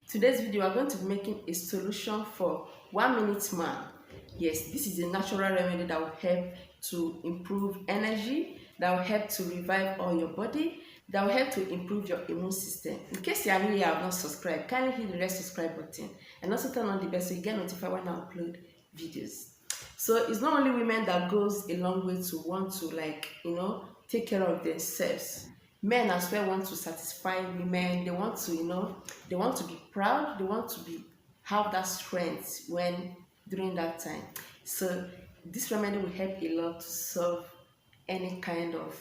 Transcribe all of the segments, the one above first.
Today's video, we're going to be making a solution for 1 minute man. Yes, this is a natural remedy that will help to improve energy, that will help to revive all your body, that will help to improve your immune system. In case you are new here, have not subscribed, kindly hit the red subscribe button and also turn on the bell so you get notified when I upload videos. So it's not only women that goes a long way to want to take care of themselves. Men as well want to satisfy women. They want to, they want to be proud. They want to have that strength when during that time. So this remedy will help a lot to solve any kind of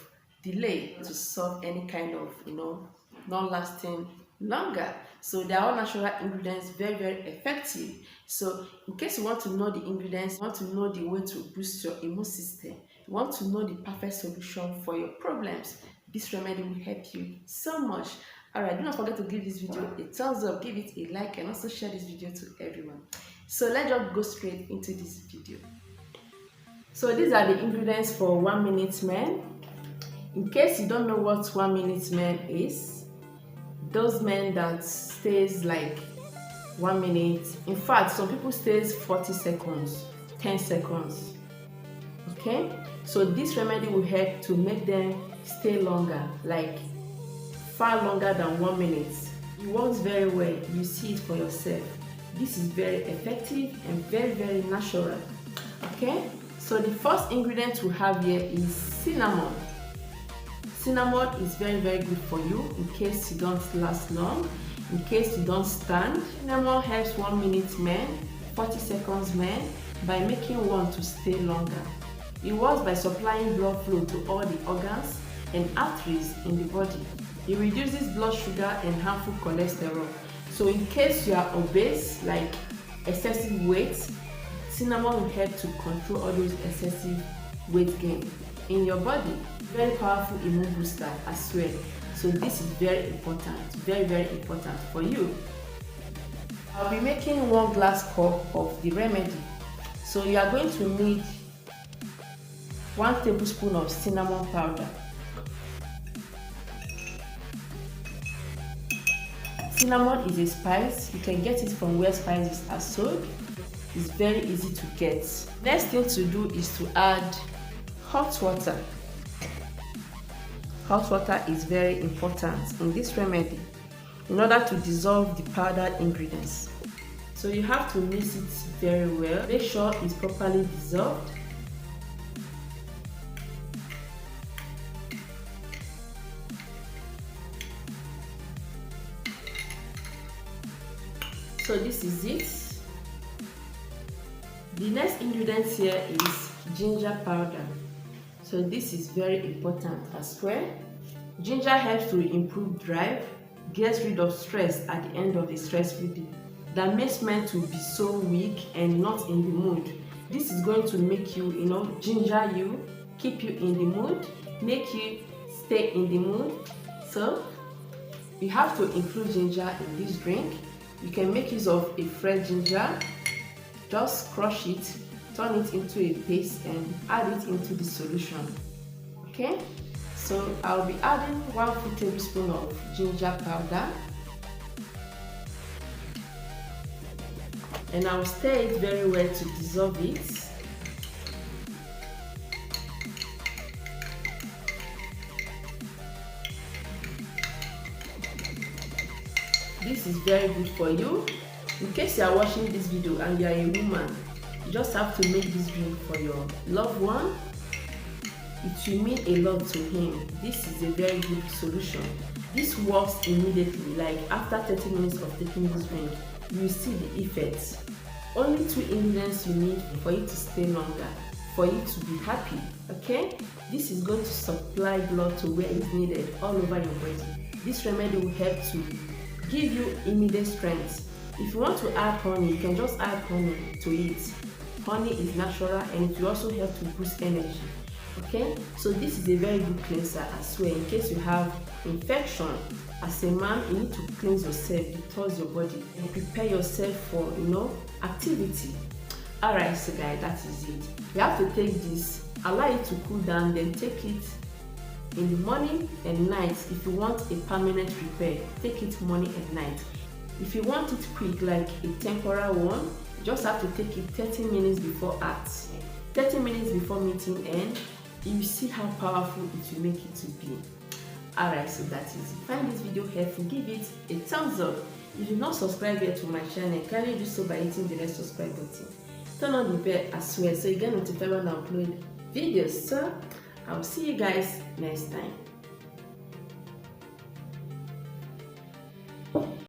delay, to solve any kind of, not lasting longer. So they are all natural ingredients, very, very effective. So in case you want to know the ingredients, you want to know the way to boost your immune system, you want to know the perfect solution for your problems, this remedy will help you so much. Alright, do not forget to give this video a thumbs up, give it a like, and also share this video to everyone. So let's just go straight into this video. So these are the ingredients for 1 minute man. In case you don't know what 1 minute man is, those men that stays like 1 minute, in fact some people stays 40 seconds, 10 seconds. Okay, so this remedy will help to make them stay longer, like far longer than 1 minute. It works very well, you see it for yourself. This is very effective and very, very natural. Okay, so the first ingredient we have here is cinnamon. Cinnamon is very, very good for you in case you don't last long, in case you don't stand. Cinnamon helps 1 minute men, 40 seconds men by making one to stay longer. It works by supplying blood flow to all the organs and arteries in the body. It reduces blood sugar and harmful cholesterol. So in case you are obese, like excessive weight, cinnamon will help to control all those excessive weight gain in your body. Very powerful immune booster as well. So this is very important, very, very important for you. I'll be making 1 glass cup of the remedy. So you are going to need 1 tablespoon of cinnamon powder. Cinnamon is a spice. You can get it from where spices are sold. It's very easy to get. Next thing to do is to add hot water. Hot water is very important in this remedy in order to dissolve the powdered ingredients. So you have to mix it very well. Make sure it's properly dissolved. So this is it. The next ingredient here is ginger powder. So this is very important as well. Ginger helps to improve drive, gets rid of stress at the end of a stressful day that makes men to be so weak and not in the mood. This is going to make you, ginger you, keep you in the mood, make you stay in the mood. So you have to include ginger in this drink. You can make use of a fresh ginger, just crush it, turn it into a paste and add it into the solution. Okay, so I'll be adding 1 full tablespoon of ginger powder and I'll stir it very well to dissolve it. This is very good for you. In case you are watching this video and you are a woman, you just have to make this drink for your loved one. It will mean a lot to him. This is a very good solution. This works immediately, like after 30 minutes of taking this drink, you will see the effects. Only 2 ingredients you need for you to stay longer, for you to be happy. Okay, this is going to supply blood to where it's needed all over your body. This remedy will help to give you immediate strength. If you want to add honey, you can just add honey to it. Honey is natural and it will also help to boost energy. Okay, so this is a very good cleanser as well. In case you have infection, as a man, you need to cleanse yourself, detox your body, and prepare yourself for activity. Alright, so guys, that is it. You have to take this, allow it to cool down, then take it in the morning and night. If you want a permanent repair, take it morning and night. If you want it quick, like a temporal one, you just have to take it 30 minutes before act. 30 minutes before meeting end, you see how powerful it will make it to be. Alright, so that is it. If you find this video helpful, give it a thumbs up. If you're not subscribed yet to my channel, kindly do so by hitting the red subscribe button. Turn on the bell as well so you get notified when I upload videos. So I'll see you guys next time.